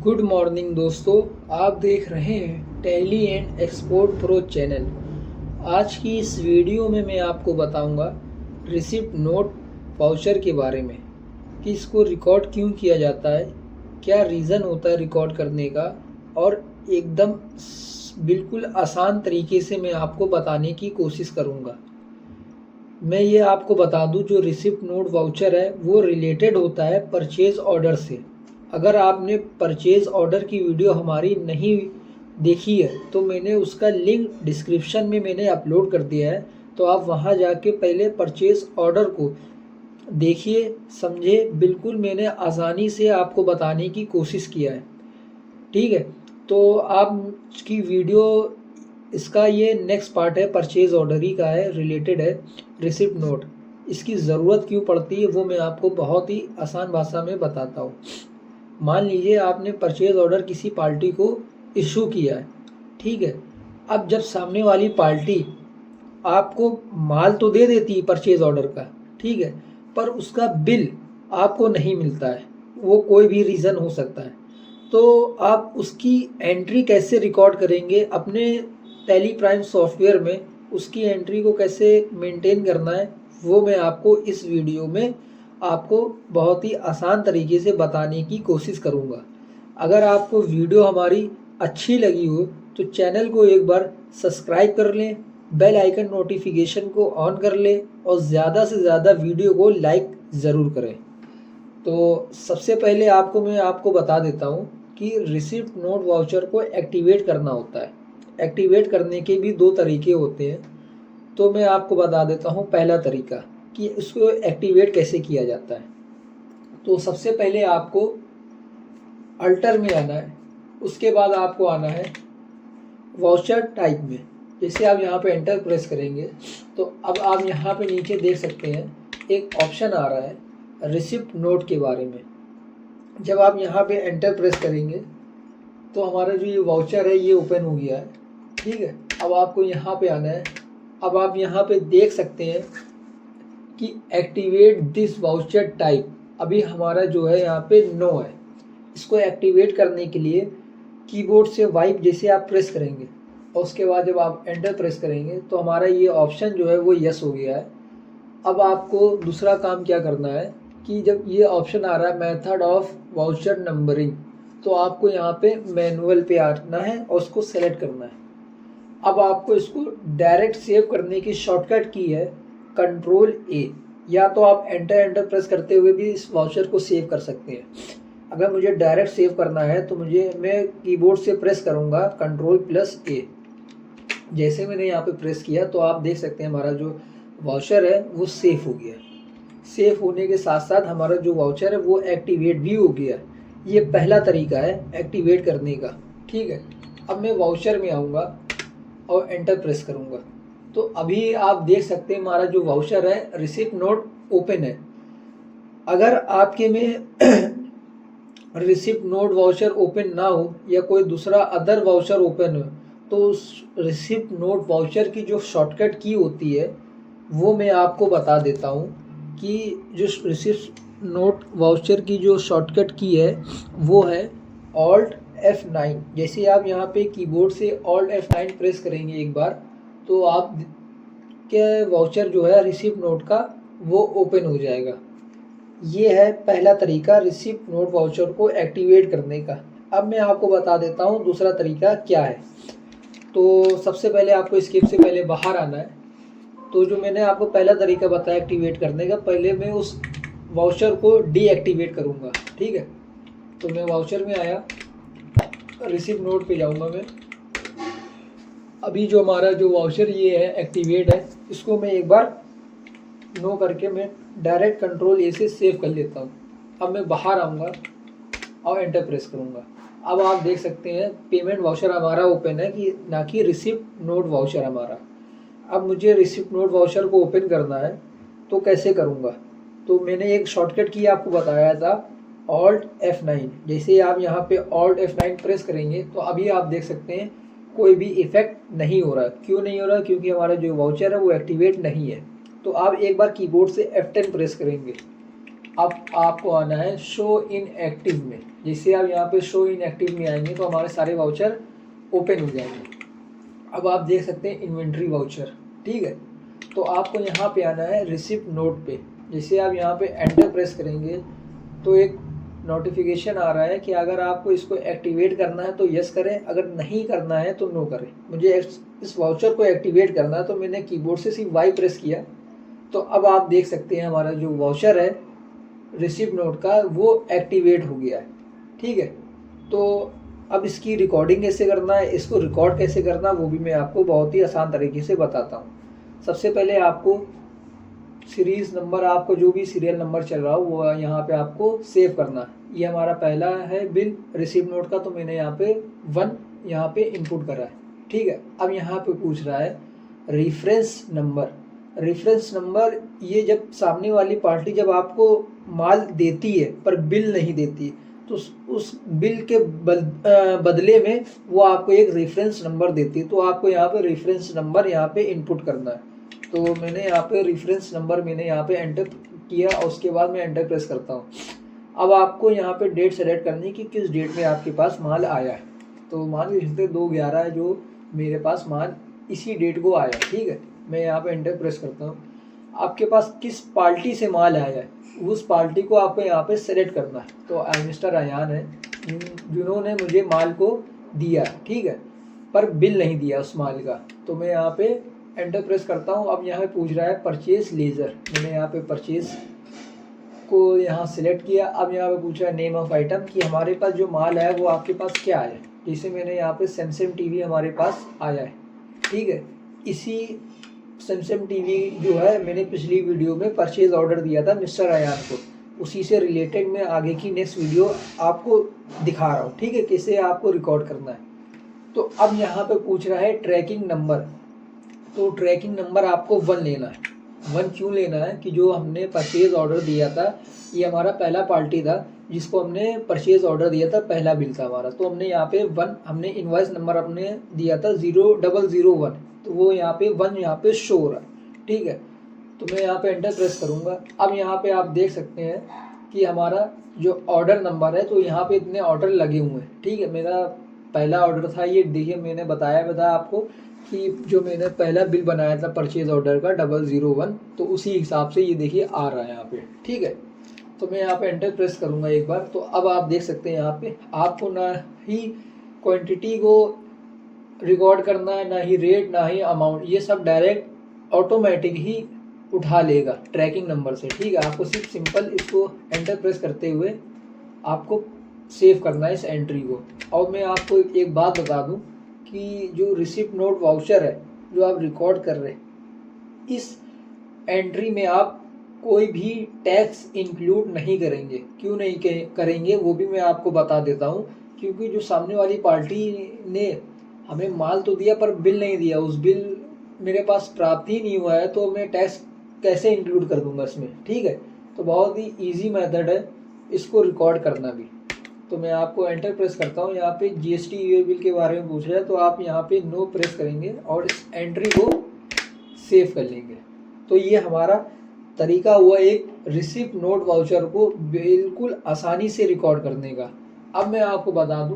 Good morning दोस्तों, आप देख रहे हैं tally and export pro channel. आज की इस वीडियो में मैं आपको बताऊंगा रिसिप्ट नोट वाउचर के बारे में कि इसको रिकॉर्ड क्यों किया जाता है, क्या रीज़न होता है रिकॉर्ड करने का, और एकदम बिल्कुल आसान तरीके से मैं आपको बताने की कोशिश करूंगा। मैं ये आपको बता दूं, जो रिसिप्ट नोट वाउचर है वो रिलेटेड होता है परचेज़ ऑर्डर से। अगर आपने परचेज़ ऑर्डर की वीडियो हमारी नहीं देखी है तो मैंने उसका लिंक डिस्क्रिप्शन में मैंने अपलोड कर दिया है, तो आप वहां जाके पहले परचेज़ ऑर्डर को देखिए, समझे। बिल्कुल मैंने आसानी से आपको बताने की कोशिश किया है, ठीक है। तो आपकी वीडियो, इसका ये नेक्स्ट पार्ट है, परचेज ऑर्डर ही का है, रिलेटेड है रिसिप्ट नोट। इसकी ज़रूरत क्यों पड़ती है वो मैं आपको बहुत ही आसान भाषा में बताता हूँ। मान लीजिए आपने परचेज ऑर्डर किसी पार्टी को इशू किया है, ठीक है। अब जब सामने वाली पार्टी आपको माल तो दे देती है परचेज ऑर्डर का, ठीक है, पर उसका बिल आपको नहीं मिलता है, वो कोई भी रीज़न हो सकता है, तो आप उसकी एंट्री कैसे रिकॉर्ड करेंगे अपने टैली प्राइम सॉफ्टवेयर में, उसकी एंट्री को कैसे मेंटेन करना है, वो मैं आपको इस वीडियो में आपको बहुत ही आसान तरीके से बताने की कोशिश करूँगा। अगर आपको वीडियो हमारी अच्छी लगी हो तो चैनल को एक बार सब्सक्राइब कर लें, बेल आइकन नोटिफिकेशन को ऑन कर लें और ज़्यादा से ज़्यादा वीडियो को लाइक ज़रूर करें। तो सबसे पहले मैं आपको बता देता हूँ कि रिसिप्ट नोट वाउचर को एक्टिवेट करना होता है। एक्टिवेट करने के भी दो तरीके होते हैं, तो मैं आपको बता देता हूँ पहला तरीका कि इसको एक्टिवेट कैसे किया जाता है। तो सबसे पहले आपको अल्टर में आना है, उसके बाद आपको आना है वाउचर टाइप में। जैसे आप यहाँ पे एंटर प्रेस करेंगे तो अब आप यहाँ पे नीचे देख सकते हैं एक ऑप्शन आ रहा है रिसिप्ट नोट के बारे में। जब आप यहाँ पे एंटर प्रेस करेंगे तो हमारा जो ये वाउचर है ये ओपन हो गया है, ठीक है। अब आपको यहाँ पे आना है। अब आप यहाँ पे देख सकते हैं कि एक्टिवेट दिस वाउचर टाइप, अभी हमारा जो है यहाँ पे नो है। इसको एक्टिवेट करने के लिए कीबोर्ड से वाइप जैसे आप प्रेस करेंगे और उसके बाद जब आप एंटर प्रेस करेंगे तो हमारा ये ऑप्शन जो है वो यस हो गया है। अब आपको दूसरा काम क्या करना है कि जब ये ऑप्शन आ रहा है मेथड ऑफ वाउचर नंबरिंग, तो आपको यहाँ पे मैनुअल पे आना है और उसको सेलेक्ट करना है। अब आपको इसको डायरेक्ट सेव करने की शॉर्टकट की है कंट्रोल ए, या तो आप एंटर प्रेस करते हुए भी इस वाउचर को सेव कर सकते हैं। अगर मुझे डायरेक्ट सेव करना है तो मैं कीबोर्ड से प्रेस करूँगा कंट्रोल+A। जैसे मैंने यहाँ पे प्रेस किया तो आप देख सकते हैं हमारा जो वाउचर है वो सेव हो गया। सेव होने के साथ साथ हमारा जो वाउचर है वो एक्टिवेट भी हो गया। ये पहला तरीका है एक्टिवेट करने का, ठीक है। अब मैं वाउचर में आऊँगा और एंटर प्रेस करूँगा तो अभी आप देख सकते हैं हमारा जो वाउचर है रिसिप्ट नोट ओपन है। अगर आपके में रिसिप्ट नोट वाउचर ओपन ना हो या कोई दूसरा अदर वाउचर ओपन हो तो उस रिसिप्ट नोट वाउचर की जो शॉर्टकट की होती है वो मैं आपको बता देता हूँ कि जो रिसिप्ट नोट वाउचर की जो शॉर्टकट की है वो है Alt F9। जैसे आप यहाँ पे कीबोर्ड से Alt F9 प्रेस करेंगे एक बार तो आप के वाउचर जो है रिसिप्ट नोट का वो ओपन हो जाएगा। ये है पहला तरीका रिसिप्ट नोट वाउचर को एक्टिवेट करने का। अब मैं आपको बता देता हूँ दूसरा तरीका क्या है। तो सबसे पहले आपको एस्केप से पहले बाहर आना है। तो जो मैंने आपको पहला तरीका बताया एक्टिवेट करने का, पहले मैं उस वाउचर को डीएक्टिवेट करूँगा, ठीक है। तो मैं वाउचर में आया, रिसिप्ट नोट पे जाऊँगा मैं। अभी जो हमारा जो वाउचर ये है एक्टिवेट है, इसको मैं एक बार नो करके मैं डायरेक्ट कंट्रोल ए से सेव कर लेता हूँ। अब मैं बाहर आऊँगा और एंटर प्रेस करूँगा। अब आप देख सकते हैं पेमेंट वाउचर हमारा ओपन है कि ना कि रिसिप्ट नोट वाउचर हमारा। अब मुझे रिसिप्ट नोट वाउचर को ओपन करना है तो कैसे करूँगा, तो मैंने एक शॉर्टकट की आपको बताया था Alt F9। जैसे आप यहाँ पे Alt F9 प्रेस करेंगे तो अभी आप देख सकते हैं कोई भी इफेक्ट नहीं हो रहा। क्यों नहीं हो रहा? क्योंकि हमारा जो वाउचर है वो एक्टिवेट नहीं है। तो आप एक बार कीबोर्ड से F10 प्रेस करेंगे अब आपको आना है शो इन एक्टिव में। जैसे आप यहाँ पे शो इन एक्टिव में आएंगे तो हमारे सारे वाउचर ओपन हो जाएंगे। अब आप देख सकते हैं इन्वेंट्री वाउचर, ठीक है। तो आपको यहाँ पे आना है रिसिप्ट नोट पे। जैसे आप यहाँ पे एंटर प्रेस करेंगे तो एक नोटिफिकेशन आ रहा है कि अगर आपको इसको एक्टिवेट करना है तो यस करें, अगर नहीं करना है तो नो करें। मुझे इस वाउचर को एक्टिवेट करना है तो मैंने कीबोर्ड से सिर्फ वाई प्रेस किया। तो अब आप देख सकते हैं हमारा जो वाउचर है रिसिप्ट नोट का वो एक्टिवेट हो गया है, ठीक है। तो अब इसकी रिकॉर्डिंग कैसे करना है, इसको रिकॉर्ड कैसे करना है, वो भी मैं आपको बहुत ही आसान तरीके से बताता हूँ। सबसे पहले आपको सीरीज़ नंबर, आपको जो भी सीरियल नंबर चल रहा हो वो यहाँ पे आपको सेव करना है। ये हमारा पहला है बिल रिसिप्ट नोट का, तो मैंने यहाँ पे 1 यहाँ पे इनपुट करा है, ठीक है। अब यहाँ पे पूछ रहा है रेफरेंस नंबर। रेफरेंस नंबर ये जब सामने वाली पार्टी जब आपको माल देती है पर बिल नहीं देती तो उस बिल के बदले में वो आपको एक रेफरेंस नंबर देती है। तो आपको यहाँ पे रेफरेंस नंबर यहाँ पे इनपुट करना है। तो मैंने यहाँ पे रेफरेंस नंबर मैंने यहाँ पे एंटर किया और उसके बाद मैं एंटर प्रेस करता हूँ। अब आपको यहाँ पे डेट सेलेक्ट करनी कि किस डेट में आपके पास माल आया है। तो मान लीजिए 2/11 है जो मेरे पास माल इसी डेट को आया, ठीक है। मैं यहाँ पे एंटर प्रेस करता हूँ। आपके पास किस पार्टी से माल आया है उस पार्टी को आपको यहाँ पे सेलेक्ट करना है। तो मिस्टर अयान है जिन्होंने मुझे माल को दिया, ठीक है, पर बिल नहीं दिया उस माल का। तो मैं यहाँ पे एंटर प्रेस करता हूँ। अब यहाँ पे पूछ रहा है परचेज लेजर, मैंने यहाँ पे परचेज को यहाँ सिलेक्ट किया। अब यहाँ पे पूछ रहा है नेम ऑफ आइटम कि हमारे पास जो माल आया वो आपके पास क्या आया। जैसे मैंने यहाँ पे सैमसंग टीवी हमारे पास आया है, ठीक है। इसी सैमसंग टीवी जो है मैंने पिछली वीडियो में परचेज ऑर्डर दिया था मिस्टर अयान को, उसी से रिलेटेड मैं आगे की नेक्स्ट वीडियो आपको दिखा रहा हूँ, ठीक है, कैसे आपको रिकॉर्ड करना है। तो अब यहाँ पे पूछ रहा है ट्रैकिंग नंबर। तो ट्रैकिंग नंबर आपको 1 लेना है। 1 क्यों लेना है कि जो हमने परचेज ऑर्डर दिया था ये हमारा पहला पार्टी था जिसको हमने परचेज ऑर्डर दिया था, पहला बिल था हमारा। तो हमने यहाँ पे 1 हमने इनवॉइस नंबर अपने दिया था 0001, तो वो यहाँ पे 1 यहाँ पे शो हो रहा है, ठीक है। तो मैं यहाँ पे एंटर प्रेस करूँगा। अब यहाँ पे आप देख सकते हैं कि हमारा जो ऑर्डर नंबर है तो यहाँ पे इतने ऑर्डर लगे हुए हैं, ठीक है। मेरा पहला ऑर्डर था ये, देखिए मैंने बताया आपको कि जो मैंने पहला बिल बनाया था परचेज ऑर्डर का 001, तो उसी हिसाब से ये देखिए आ रहा है यहाँ पे, ठीक है। तो मैं यहाँ पे एंटर प्रेस करूँगा एक बार। तो अब आप देख सकते हैं यहाँ पे आपको ना ही क्वांटिटी को रिकॉर्ड करना है, ना ही रेट, ना ही अमाउंट, ये सब डायरेक्ट ऑटोमेटिक ही उठा लेगा ट्रैकिंग नंबर से, ठीक है। आपको सिर्फ सिंपल इसको एंटर प्रेस करते हुए आपको सेव करना है इस एंट्री को। और मैं आपको एक बात बता दूं कि जो रिसिप्ट नोट वाउचर है जो आप रिकॉर्ड कर रहे हैं, इस एंट्री में आप कोई भी टैक्स इंक्लूड नहीं करेंगे। क्यों नहीं करेंगे वो भी मैं आपको बता देता हूँ। क्योंकि जो सामने वाली पार्टी ने हमें माल तो दिया पर बिल नहीं दिया, उस बिल मेरे पास प्राप्त ही नहीं हुआ है, तो मैं टैक्स कैसे इंक्लूड कर दूंगा इसमें, ठीक है। तो बहुत ही ईजी मेथड है इसको रिकॉर्ड करना भी। तो मैं आपको एंटर प्रेस करता हूँ। यहाँ पे जीएसटी ईवे बिल के बारे में पूछ रहा है, तो आप यहाँ पे नो प्रेस करेंगे और इस एंट्री को सेव कर लेंगे। तो ये हमारा तरीका हुआ एक रिसिप्ट नोट वाउचर को बिल्कुल आसानी से रिकॉर्ड करने का। अब मैं आपको बता दूं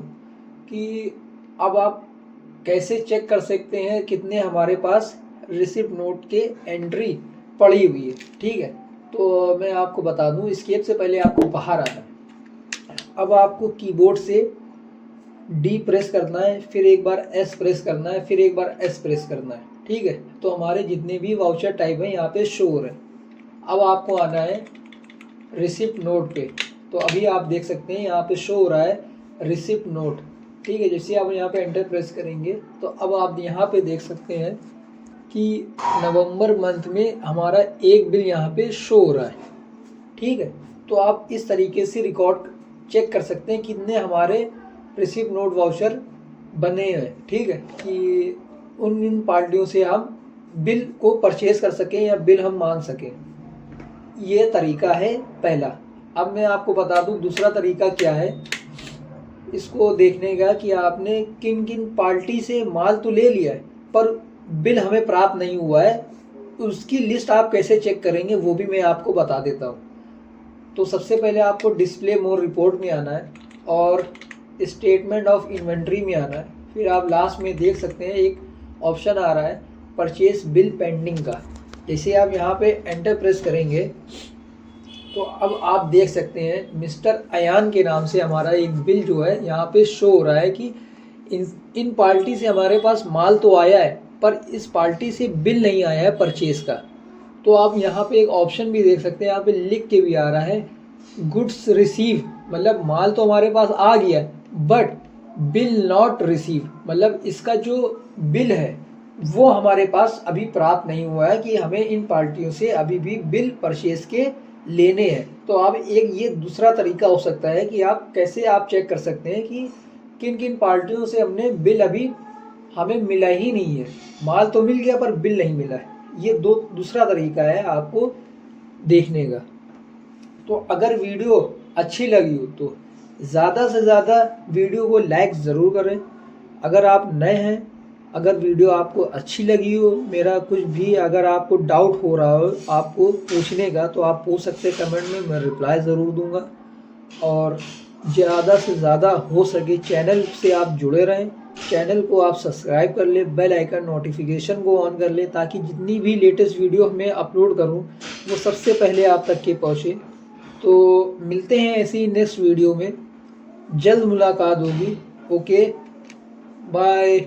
कि अब आप कैसे चेक कर सकते हैं कितने हमारे पास रिसिप्ट नोट के एंट्री पड़ी हुई है, ठीक है। तो मैं आपको बता दूं, एस्केप से पहले आपको बाहर आना है। अब आपको कीबोर्ड से डी प्रेस करना है, फिर एक बार एस प्रेस करना है, फिर एक बार एस प्रेस करना है, ठीक है। तो हमारे जितने भी वाउचर टाइप हैं यहाँ पे शो हो रहे हैं। अब आपको आना है रिसिप्ट नोट पे। तो अभी आप देख सकते हैं यहाँ पे शो हो रहा है रिसिप्ट नोट, ठीक है। जैसे आप यहाँ पे एंटर प्रेस करेंगे तो अब आप यहाँ पे देख सकते हैं कि नवंबर मंथ में हमारा एक बिल यहाँ पे शो हो रहा है, ठीक है। तो आप इस तरीके से रिकॉर्ड चेक कर सकते हैं कितने हमारे रिसिप्ट नोट वाउचर बने हैं, ठीक है, कि उन पार्टियों से हम बिल को परचेज कर सकें या बिल हम मान सकें। ये तरीका है पहला। अब मैं आपको बता दूं दूसरा तरीका क्या है इसको देखने का, कि आपने किन किन पार्टी से माल तो ले लिया है पर बिल हमें प्राप्त नहीं हुआ है, उसकी लिस्ट आप कैसे चेक करेंगे वो भी मैं आपको बता देता हूँ। तो सबसे पहले आपको डिस्प्ले मोर रिपोर्ट में आना है और स्टेटमेंट ऑफ इन्वेंट्री में आना है। फिर आप लास्ट में देख सकते हैं एक ऑप्शन आ रहा है परचेस बिल पेंडिंग का। जैसे आप यहाँ पे एंटर प्रेस करेंगे तो अब आप देख सकते हैं मिस्टर अयान के नाम से हमारा एक बिल जो है यहाँ पे शो हो रहा है कि इन पार्टी से हमारे पास माल तो आया है पर इस पार्टी से बिल नहीं आया है परचेस का। तो आप यहाँ पे एक ऑप्शन भी देख सकते हैं, यहाँ पे लिख के भी आ रहा है गुड्स रिसीव, मतलब माल तो हमारे पास आ गया बट बिल नॉट रिसीव, मतलब इसका जो बिल है वो हमारे पास अभी प्राप्त नहीं हुआ है कि हमें इन पार्टियों से अभी भी बिल परचेस के लेने हैं। तो आप एक ये दूसरा तरीका हो सकता है कि आप कैसे आप चेक कर सकते हैं कि किन किन पार्टियों से हमने बिल अभी हमें मिला ही नहीं है, माल तो मिल गया पर बिल नहीं मिला है। ये दूसरा तरीका है आपको देखने का। तो अगर वीडियो अच्छी लगी हो तो ज़्यादा से ज़्यादा वीडियो को लाइक ज़रूर करें। अगर आप नए हैं, अगर वीडियो आपको अच्छी लगी हो, मेरा कुछ भी अगर आपको डाउट हो रहा हो आपको पूछने का तो आप पूछ सकते हैं कमेंट में, मैं रिप्लाई ज़रूर दूंगा। और ज़्यादा से ज़्यादा हो सके चैनल से आप जुड़े रहें, चैनल को आप सब्सक्राइब कर ले, बेल आइकन नोटिफिकेशन को ऑन कर ले ताकि जितनी भी लेटेस्ट वीडियो मैं अपलोड करूं वो सबसे पहले आप तक के पहुंचे। तो मिलते हैं ऐसी नेक्स्ट वीडियो में, जल्द मुलाकात होगी। Okay bye.